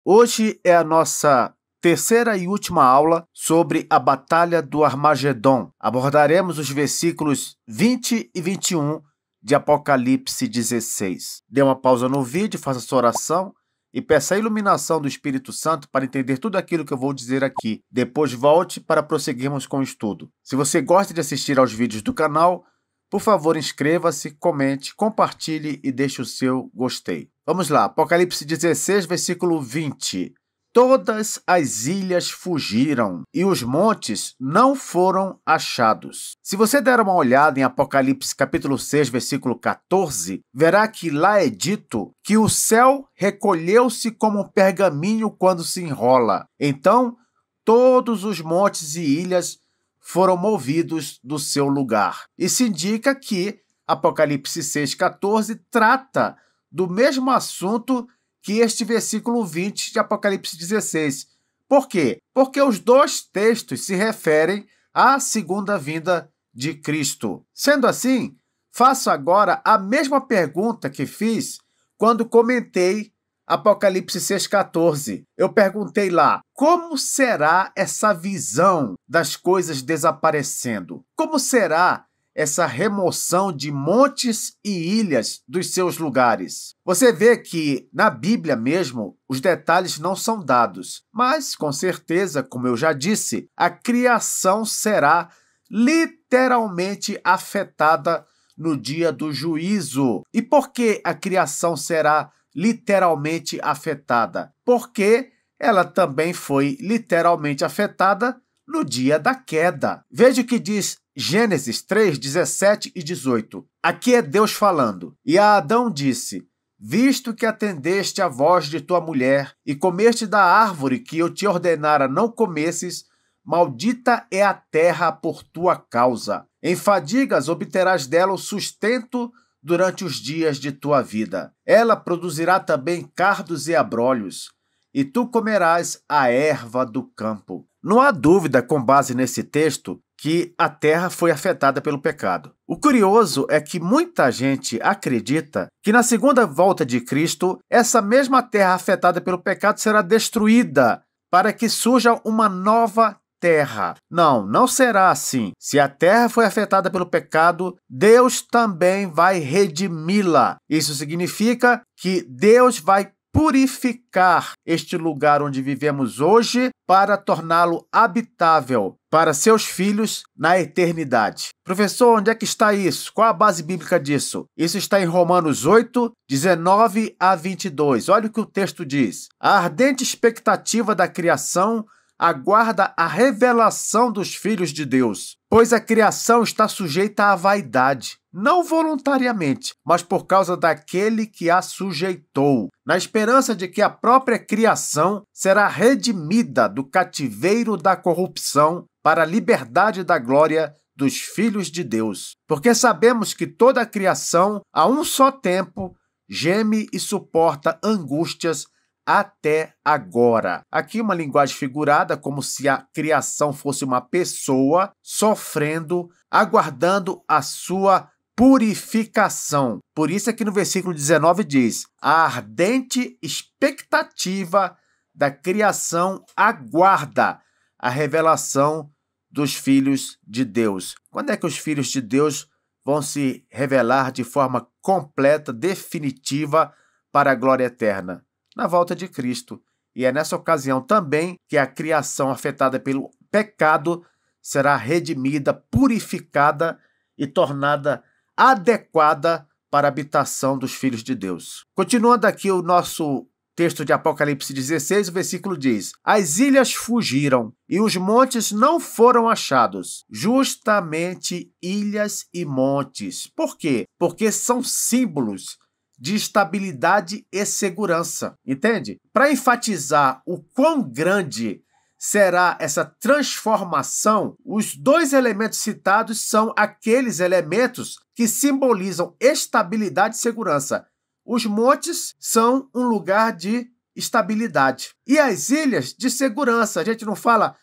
Hoje é a nossa terceira e última aula sobre a Batalha do Armagedon. Abordaremos os versículos 20 e 21 de Apocalipse 16. Dê uma pausa no vídeo, faça sua oração e peça a iluminação do Espírito Santo para entender tudo aquilo que eu vou dizer aqui. Depois volte para prosseguirmos com o estudo. Se você gosta de assistir aos vídeos do canal, por favor, inscreva-se, comente, compartilhe e deixe o seu gostei. Vamos lá, Apocalipse 16, versículo 20. Todas as ilhas fugiram e os montes não foram achados. Se você der uma olhada em Apocalipse capítulo 6, versículo 14, verá que lá é dito que o céu recolheu-se como um pergaminho quando se enrola. Então, todos os montes e ilhas foram movidos do seu lugar. Isso indica que Apocalipse 6,14 trata do mesmo assunto que este versículo 20 de Apocalipse 16. Por quê? Porque os dois textos se referem à segunda vinda de Cristo. Sendo assim, faço agora a mesma pergunta que fiz quando comentei Apocalipse 6,14. Eu perguntei lá, como será essa visão das coisas desaparecendo? Como será essa remoção de montes e ilhas dos seus lugares? Você vê que na Bíblia mesmo os detalhes não são dados, mas com certeza, como eu já disse, a criação será literalmente afetada no dia do juízo. E por que a criação será literalmente afetada? Porque ela também foi literalmente afetada no dia da queda. Veja o que diz Gênesis 3, 17 e 18. Aqui é Deus falando. E a Adão disse: visto que atendeste à voz de tua mulher e comeste da árvore que eu te ordenara não comesses, maldita é a terra por tua causa. Em fadigas obterás dela o sustento durante os dias de tua vida. Ela produzirá também cardos e abrolhos, e tu comerás a erva do campo. Não há dúvida, com base nesse texto, que a terra foi afetada pelo pecado. O curioso é que muita gente acredita que na segunda volta de Cristo, essa mesma terra afetada pelo pecado será destruída para que surja uma nova terra. Não, não será assim. Se a terra foi afetada pelo pecado, Deus também vai redimi-la. Isso significa que Deus vai purificar este lugar onde vivemos hoje para torná-lo habitável para seus filhos na eternidade. Professor, onde é que está isso? Qual a base bíblica disso? Isso está em Romanos 8, 19 a 22. Olha o que o texto diz. A ardente expectativa da criação aguarda a revelação dos filhos de Deus, pois a criação está sujeita à vaidade, não voluntariamente, mas por causa daquele que a sujeitou, na esperança de que a própria criação será redimida do cativeiro da corrupção para a liberdade da glória dos filhos de Deus. Porque sabemos que toda a criação, a um só tempo, geme e suporta angústias até agora. Aqui uma linguagem figurada, como se a criação fosse uma pessoa sofrendo, aguardando a sua purificação. Por isso é que no versículo 19 diz: a ardente expectativa da criação aguarda a revelação dos filhos de Deus. Quando é que os filhos de Deus vão se revelar de forma completa, definitiva para a glória eterna? Na volta de Cristo. E é nessa ocasião também que a criação afetada pelo pecado será redimida, purificada e tornada adequada para a habitação dos filhos de Deus. Continuando aqui o nosso texto de Apocalipse 16, o versículo diz: as ilhas fugiram e os montes não foram achados. Justamente ilhas e montes. Por quê? Porque são símbolos de estabilidade e segurança, entende? Para enfatizar o quão grande será essa transformação, os dois elementos citados são aqueles elementos que simbolizam estabilidade e segurança. Os montes são um lugar de estabilidade e as ilhas de segurança. A gente não fala,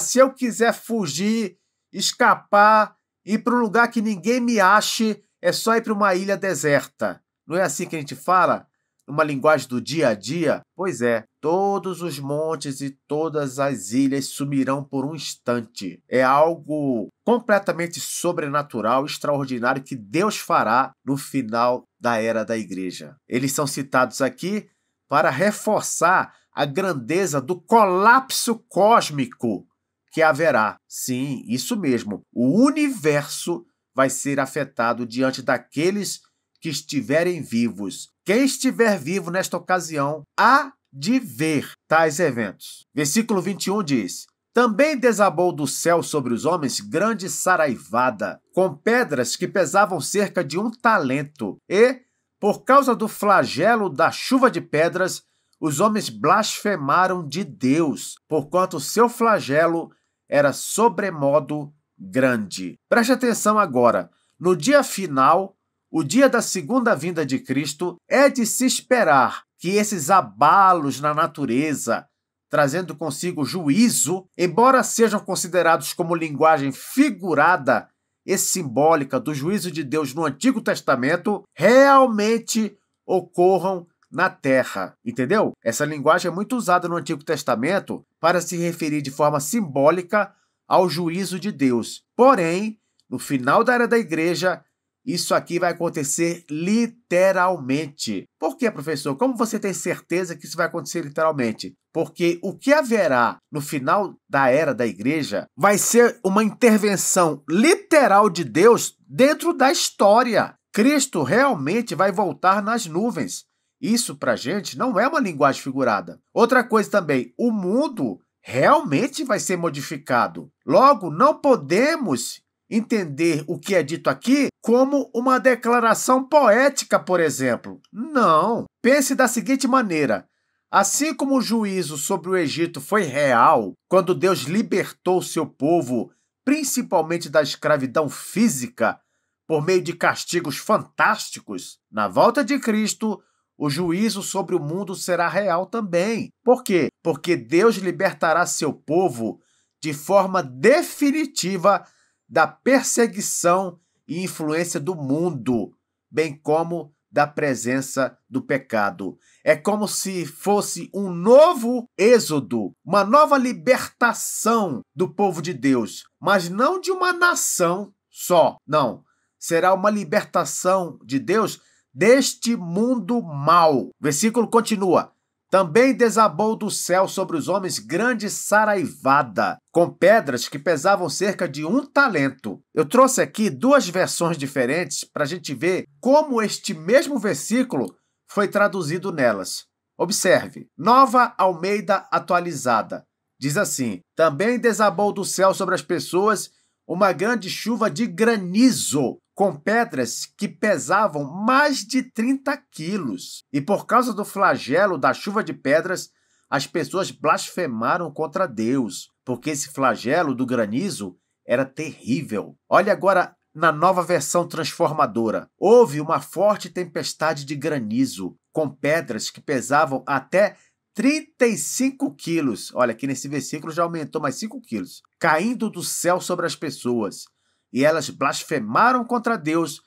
se eu quiser fugir, escapar, ir para um lugar que ninguém me ache, é só ir para uma ilha deserta. Não é assim que a gente fala? uma linguagem do dia a dia? Pois é, todos os montes e todas as ilhas sumirão por um instante. É algo completamente sobrenatural, extraordinário que Deus fará no final da era da igreja. Eles são citados aqui para reforçar a grandeza do colapso cósmico que haverá. Sim, isso mesmo. O universo vai ser afetado diante daqueles que estiverem vivos. Quem estiver vivo nesta ocasião há de ver tais eventos. Versículo 21 diz: Também desabou do céu sobre os homens grande saraivada, com pedras que pesavam cerca de 1 talento. E, por causa do flagelo da chuva de pedras, os homens blasfemaram de Deus, porquanto o seu flagelo era sobremodo grande. Preste atenção agora. No dia final, o dia da segunda vinda de Cristo, é de se esperar que esses abalos na natureza, trazendo consigo juízo, embora sejam considerados como linguagem figurada e simbólica do juízo de Deus no Antigo Testamento, realmente ocorram na terra, entendeu? Essa linguagem é muito usada no Antigo Testamento para se referir de forma simbólica ao juízo de Deus. Porém, no final da era da igreja, isso aqui vai acontecer literalmente. Por quê, professor? Como você tem certeza que isso vai acontecer literalmente? Porque o que haverá no final da era da igreja vai ser uma intervenção literal de Deus dentro da história. Cristo realmente vai voltar nas nuvens. Isso, para a gente, não é uma linguagem figurada. Outra coisa também, o mundo realmente vai ser modificado. Logo, não podemos entender o que é dito aqui como uma declaração poética, por exemplo. Não. Pense da seguinte maneira. Assim como o juízo sobre o Egito foi real, quando Deus libertou seu povo, principalmente da escravidão física, por meio de castigos fantásticos, na volta de Cristo, o juízo sobre o mundo será real também. Por quê? Porque Deus libertará seu povo de forma definitiva da perseguição e influência do mundo, bem como da presença do pecado. É como se fosse um novo êxodo, uma nova libertação do povo de Deus, mas não de uma nação só, não. Será uma libertação de Deus deste mundo mau. O versículo continua. Também desabou do céu sobre os homens grande saraivada, com pedras que pesavam cerca de 1 talento. Eu trouxe aqui 2 versões diferentes para a gente ver como este mesmo versículo foi traduzido nelas. Observe. Nova Almeida Atualizada. Diz assim: Também desabou do céu sobre as pessoas uma grande chuva de granizo, com pedras que pesavam mais de 30 quilos. E por causa do flagelo da chuva de pedras, as pessoas blasfemaram contra Deus, porque esse flagelo do granizo era terrível. Olha agora na nova versão transformadora. Houve uma forte tempestade de granizo, com pedras que pesavam até 35 quilos. Olha, aqui nesse versículo já aumentou mais 5 quilos. Caindo do céu sobre as pessoas. E elas blasfemaram contra Deus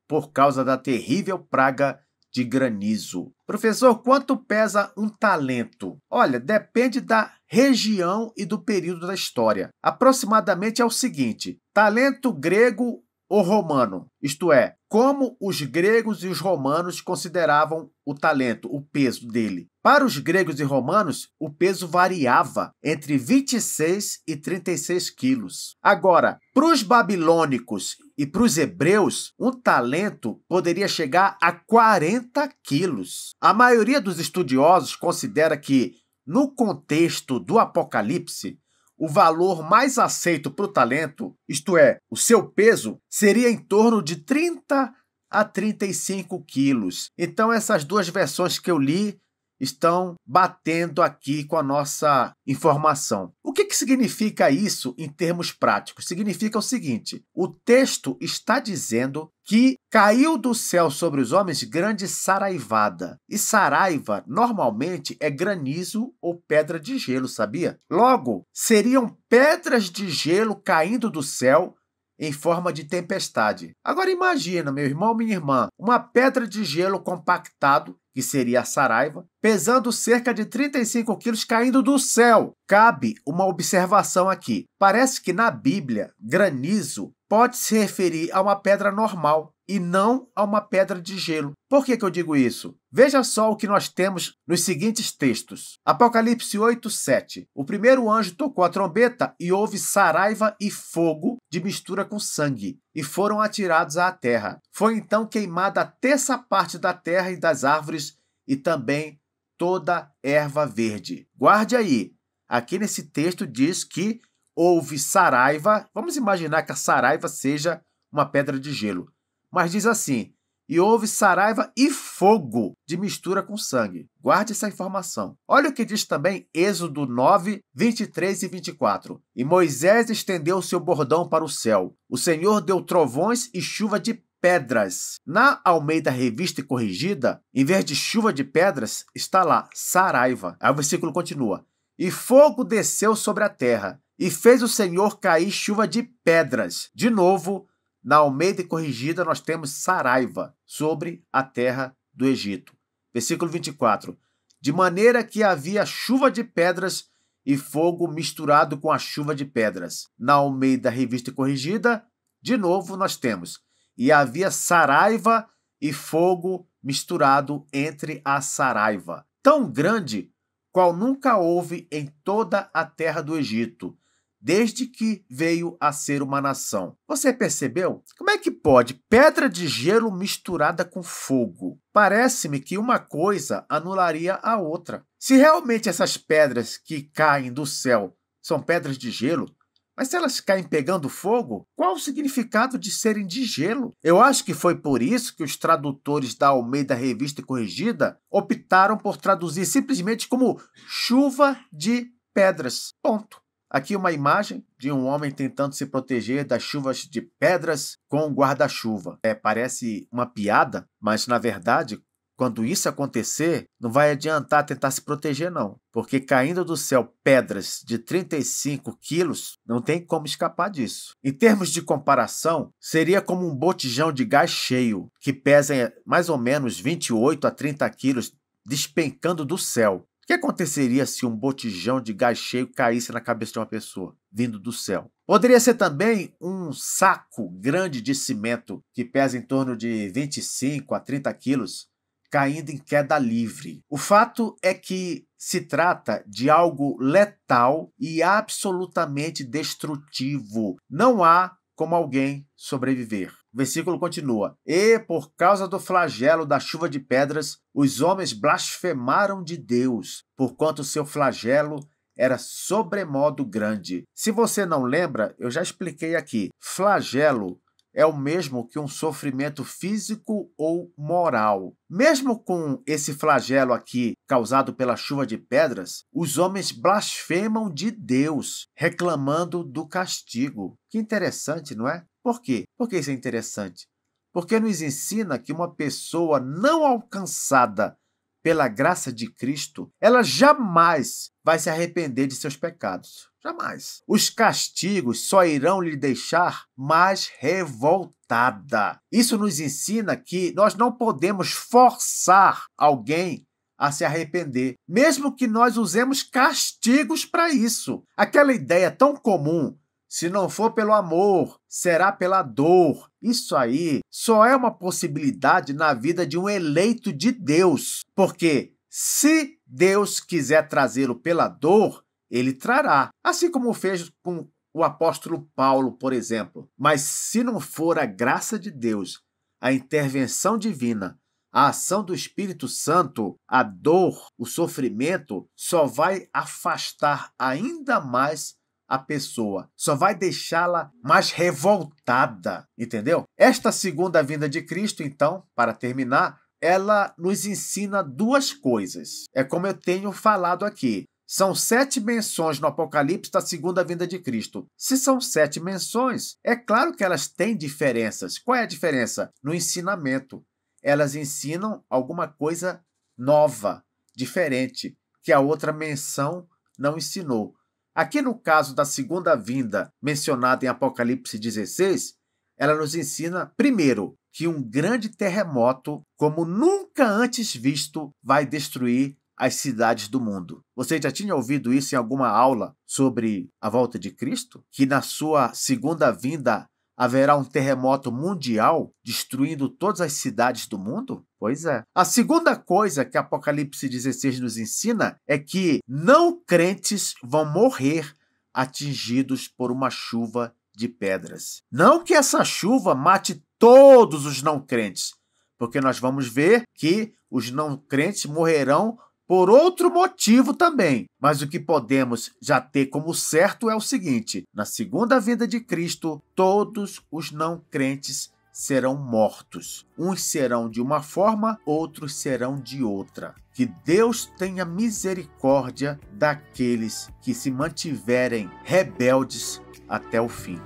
por causa da terrível praga de granizo. Professor, quanto pesa 1 talento? Olha, depende da região e do período da história. Aproximadamente é o seguinte: talento grego ou romano, isto é, como os gregos e os romanos consideravam o talento, o peso dele. Para os gregos e romanos, o peso variava entre 26 e 36 quilos. Agora, para os babilônicos e para os hebreus, 1 talento poderia chegar a 40 quilos. A maioria dos estudiosos considera que, no contexto do Apocalipse, o valor mais aceito para o talento, isto é, o seu peso, seria em torno de 30 a 35 quilos. Então, essas 2 versões que eu li estão batendo aqui com a nossa informação. O que significa isso em termos práticos? Significa o seguinte: o texto está dizendo que caiu do céu sobre os homens grande saraivada. E saraiva, normalmente, é granizo ou pedra de gelo, sabia? Logo, seriam pedras de gelo caindo do céu em forma de tempestade. Agora imagina, meu irmão, minha irmã, uma pedra de gelo compactado, que seria a saraiva, pesando cerca de 35 quilos caindo do céu. Cabe uma observação aqui. Parece que na Bíblia, granizo pode se referir a uma pedra normal e não a uma pedra de gelo. Por que eu digo isso? Veja só o que nós temos nos seguintes textos. Apocalipse 8:7. O primeiro anjo tocou a trombeta e houve saraiva e fogo de mistura com sangue, e foram atirados à terra. Foi então queimada a terça parte da terra e das árvores, e também toda erva verde. Guarde aí. Aqui nesse texto diz que houve saraiva. Vamos imaginar que a saraiva seja uma pedra de gelo. Mas diz assim: e houve saraiva e fogo de mistura com sangue. Guarde essa informação. Olha o que diz também Êxodo 9, 23 e 24. E Moisés estendeu o seu bordão para o céu. O Senhor deu trovões e chuva de pedras. Na Almeida Revista e Corrigida, em vez de chuva de pedras, está lá saraiva. Aí o versículo continua. E fogo desceu sobre a terra, e fez o Senhor cair chuva de pedras. De novo, na Almeida Corrigida, nós temos saraiva sobre a terra do Egito. Versículo 24. De maneira que havia chuva de pedras e fogo misturado com a chuva de pedras. Na Almeida Revista e Corrigida, de novo, nós temos. E havia saraiva e fogo misturado entre a saraiva. Tão grande qual nunca houve em toda a terra do Egito, desde que veio a ser uma nação. Você percebeu? Como é que pode pedra de gelo misturada com fogo? Parece-me que uma coisa anularia a outra. Se realmente essas pedras que caem do céu são pedras de gelo, mas se elas caem pegando fogo, qual o significado de serem de gelo? Eu acho que foi por isso que os tradutores da Almeida Revista e Corrigida optaram por traduzir simplesmente como chuva de pedras. Ponto. Aqui uma imagem de um homem tentando se proteger das chuvas de pedras com um guarda-chuva. Parece uma piada, mas na verdade, quando isso acontecer, não vai adiantar tentar se proteger não, porque caindo do céu pedras de 35 quilos, não tem como escapar disso. Em termos de comparação, seria como um botijão de gás cheio, que pesa mais ou menos 28 a 30 quilos, despencando do céu. O que aconteceria se um botijão de gás cheio caísse na cabeça de uma pessoa, vindo do céu? Poderia ser também um saco grande de cimento, que pesa em torno de 25 a 30 quilos, caindo em queda livre. O fato é que se trata de algo letal e absolutamente destrutivo. Não há como alguém sobreviver. O versículo continua. E, por causa do flagelo da chuva de pedras, os homens blasfemaram de Deus, porquanto seu flagelo era sobremodo grande. Se você não lembra, eu já expliquei aqui. Flagelo é o mesmo que um sofrimento físico ou moral. Mesmo com esse flagelo aqui, causado pela chuva de pedras, os homens blasfemam de Deus, reclamando do castigo. Que interessante, não é? Por quê? Por que isso é interessante? Porque nos ensina que uma pessoa não alcançada pela graça de Cristo, ela jamais vai se arrepender de seus pecados. Jamais. Os castigos só irão lhe deixar mais revoltada. Isso nos ensina que nós não podemos forçar alguém a se arrepender, mesmo que nós usemos castigos para isso. Aquela ideia tão comum, se não for pelo amor, será pela dor. Isso aí só é uma possibilidade na vida de um eleito de Deus, porque se Deus quiser trazê-lo pela dor, ele trará, assim como fez com o apóstolo Paulo, por exemplo. Mas se não for a graça de Deus, a intervenção divina, a ação do Espírito Santo, a dor, o sofrimento, só vai afastar ainda mais a pessoa, só vai deixá-la mais revoltada, entendeu? Esta segunda vinda de Cristo, então, para terminar, ela nos ensina duas coisas. É como eu tenho falado aqui. São 7 menções no Apocalipse da segunda vinda de Cristo. Se são 7 menções, é claro que elas têm diferenças. Qual é a diferença? No ensinamento. Elas ensinam alguma coisa nova, diferente, que a outra menção não ensinou. Aqui no caso da segunda vinda, mencionada em Apocalipse 16, ela nos ensina, primeiro, que um grande terremoto, como nunca antes visto, vai destruir as cidades do mundo. Você já tinha ouvido isso em alguma aula sobre a volta de Cristo? Que na sua segunda vinda haverá um terremoto mundial destruindo todas as cidades do mundo? Pois é. A segunda coisa que Apocalipse 16 nos ensina é que não crentes vão morrer atingidos por uma chuva de pedras. Não que essa chuva mate todos os não crentes, porque nós vamos ver que os não crentes morrerão por outro motivo também. Mas o que podemos já ter como certo é o seguinte: na segunda vinda de Cristo, todos os não crentes serão mortos. Uns serão de uma forma, outros serão de outra. Que Deus tenha misericórdia daqueles que se mantiverem rebeldes até o fim.